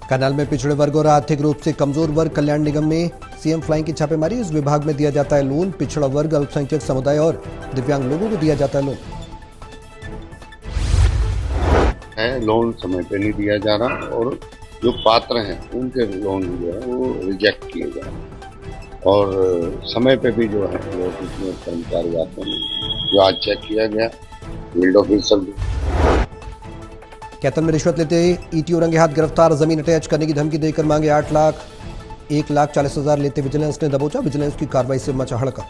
करनाल में पिछड़े वर्ग और आर्थिक रूप से कमजोर वर्ग कल्याण निगम में सीएम फ्लाइंग की छापेमारी। इस विभाग में दिया जाता है लोन। पिछड़ा वर्ग, अल्पसंख्यक समुदाय और दिव्यांग लोगों को दिया जाता है लोन। लोन समय पे नहीं दिया जा रहा और जो पात्र हैं उनके लोन जो है वो रिजेक्ट किए जा रहे हैं और समय पे भी जो है वो कितने कर्मचारी आते हैं जो आज चेक किया गया फील्ड ऑफिसर। कैथल में रिश्वत लेते ईटीओ रंगे हाथ गिरफ्तार। जमीन अटैच करने की धमकी देकर मांगे 8 लाख, 1,40,000 लेते विजिलेंस ने दबोचा। विजिलेंस की कार्रवाई से मचा हड़कंप।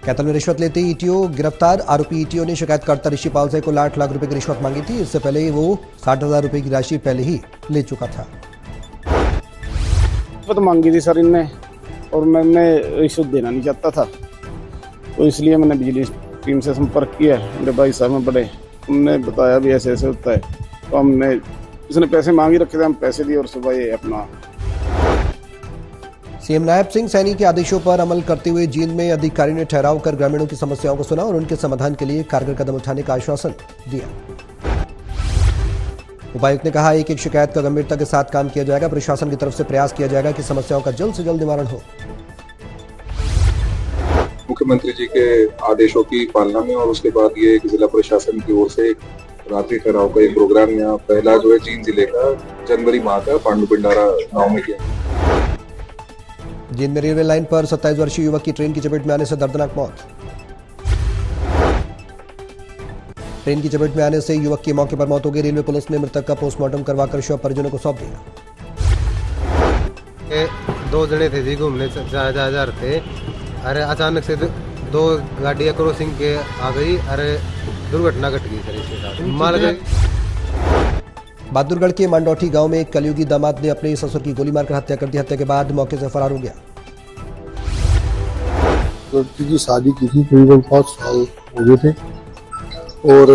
कैथल में रिश्वत लेते ईटीओ गिरफ्तार। आरोपी ईटीओ ने शिकायतकर्ता ऋषि पाल से कुल 8 लाख रुपए की रिश्वत मांगी थी। इससे पहले वो 60,000 रुपए की राशि पहले ही ले चुका था। रिश्वत मांगी थी सर इनने और मैंने रिश्वत देना नहीं चाहता था, तो इसलिए मैंने बिजली टीम से संपर्क किया। मेरे भाई साहब में बड़े, उनने बताया भी ऐसे ऐसे होता है, तो हमने इसने पैसे मांग ही रखे थे, हम पैसे दिए और सुबह ये अपना। सीएम नायब सिंह सैनी के आदेशों पर अमल करते हुए जींद में अधिकारी ने ठहराव कर ग्रामीणों की समस्याओं को सुना और उनके समाधान के लिए कारगर कदम उठाने का आश्वासन दिया। उपायुक्त ने कहा एक शिकायत का गंभीरता के साथ काम किया जाएगा। प्रशासन की तरफ से प्रयास किया जाएगा कि समस्याओं का जल्द से जल्द निवारण हो। मुख्यमंत्री जी के आदेशों की पालना में और उसके बाद ये जिला प्रशासन की ओर से रात्रि ठहराव का एक प्रोग्राम यहाँ पहला जो है जींद जिले का जनवरी माह का पांडु पिंडारा गांव में किया। जींद में रेलवे लाइन पर 27 वर्षीय युवक की ट्रेन की चपेट में आने से दर्दनाक मौत। ट्रेन की चपेट में आने से युवक की मौके पर मौत हो गई। रेलवे पुलिस ने मृतक का पोस्टमार्टम करवाकर शव परिजनों को सौंप दिया। 2 जने थे जी, घूमने जा रहे थे। अरे अचानक से 2 गाड़ियां क्रॉसिंग के आ गई। अरे दुर्घटना घट गई सर इसके साथ। मार गई। बहादुरगढ़ के मांडौठी गांव में एक कलयुगी दामाद ने अपने ससुर की गोली मारकर हत्या कर दी। हत्या के बाद मौके से फरार हो गया। लड़की की शादी की थी, करीबन 5 साल हो गए थे और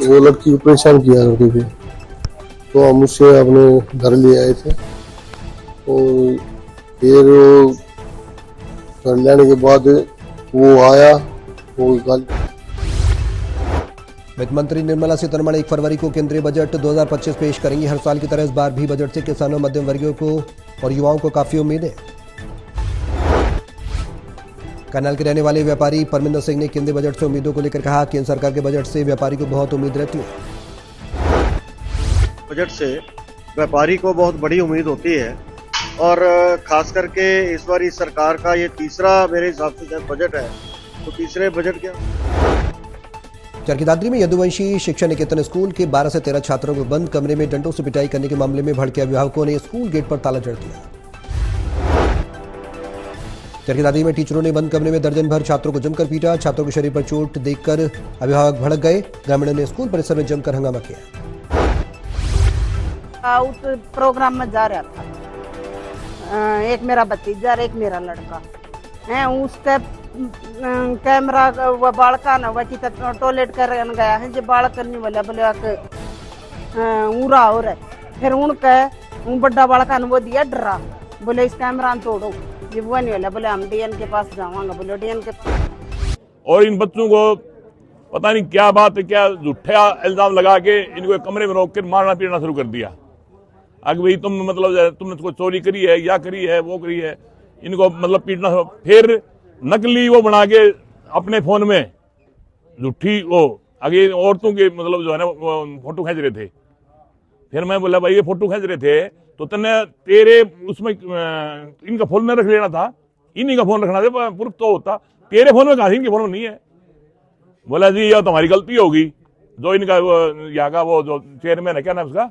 वो लड़की को परेशान किया करते थे, तो हम उससे अपने घर ले आए थे और फिर घर लाने के बाद वो आया वो वित्त मंत्री निर्मला सीतारमण 1 फरवरी को केंद्रीय बजट 2025 पेश करेंगी। हर साल की तरह इस बार भी बजट से किसानों, मध्यम वर्गीयों को और युवाओं को काफी उम्मीद है। करनाल के रहने वाले व्यापारी परमिंदर सिंह ने केंद्रीय बजट से उम्मीदों को लेकर कहा, केंद्र सरकार के बजट से व्यापारी को बहुत उम्मीद रहती है। बजट से व्यापारी को बहुत बड़ी उम्मीद होती है और खास करके इस बार इस सरकार का ये तीसरा मेरे हिसाब से बजट है, तो तीसरे बजट क्या। चरखी दादरी में यदुवंशी शिक्षा निकेतन स्कूल के 12 से 13 छात्रों को बंद कमरे में डंडों से पिटाई करने के मामले में भड़के अभिभावकों ने स्कूल गेट पर ताला जड़ दिया। चरखी दादरी में टीचरों ने बंद कमरे में दर्जन भर छात्रों को जमकर पीटा। छात्रों के शरीर पर चोट देखकर अभिभावक भड़क गए। ग्रामीणों ने स्कूल परिसर में जमकर हंगामा किया। आउट प्रोग्राम में जा रहा था, एक मेरा भतीजा और एक मेरा लड़का है। उसका कैमरा वह बालका न वह की टॉयलेट कर गया है जो बालक करने वाला बोले उरा हो रहा है। फिर उनका बड़ा बालका ने वो दिया डरा, बोले इस कैमरा तोड़ो। ये वो नहीं वाला बोले हम डीएन के पास जावांगे। बोले डीएन के पास। और इन बच्चों को पता नहीं क्या बात है, क्या झूठा इल्जाम लगा के इनको कमरे में रोक कर मारना पीटना शुरू कर दिया। अगर भाई तुम मतलब तुमने कोई चोरी करी है या करी है वो करी है, इनको मतलब पीटना। फिर नकली वो बना के अपने फोन में झूठी वो आगे औरतों के मतलब जो है ना फोटो खींच रहे थे। फिर मैं बोला भाई ये फोटो खींच रहे थे तो तेरे उसमें इनका फोन में रख लेना था, इन्हीं का फोन रखना था, प्रूफ तो होता। तेरे फोन में कहा, इनके फोन में नहीं है। बोला जी यह तुम्हारी गलती होगी। जो इनका यहाँ का वो जो चेयरमैन है, क्या नाम उसका,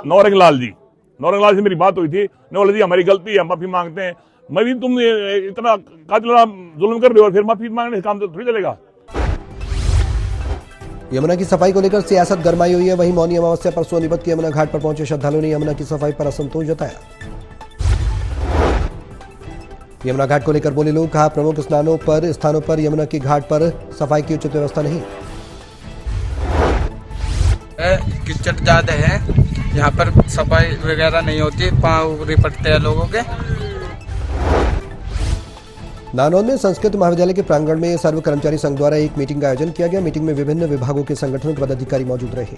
नौरंग लाल जी, नौरंग लाल से मेरी बात हुई थी। बोला जी हमारी गलती है, माफी मांगते हैं। मैं भी तुम इतना कातिलाना जुल्म कर रहे हो और फिर माफी मांगने से काम तो थोड़ी चलेगा। यमुना की सफाई को लेकर सियासत गरमाई हुई है। वहीं मौनी अमावस्या पर सोनीपत के यमुना घाट पर पहुंचे श्रद्धालुओं ने यमुना की सफाई पर असंतोष जताया। यमुना घाट को लेकर बोले लोग, कहा प्रमुख स्थानों पर यमुना के घाट पर सफाई की उचित व्यवस्था नहीं। कीचड़ ज्यादा है, यहाँ पर सफाई वगैरह नहीं होती, पाँव रिपटते हैं लोगों के। नानौद में संस्कृत महाविद्यालय के प्रांगण में सर्व कर्मचारी संघ द्वारा एक मीटिंग का आयोजन किया गया। मीटिंग में विभिन्न विभागों के संगठनों के पदाधिकारी मौजूद रहे।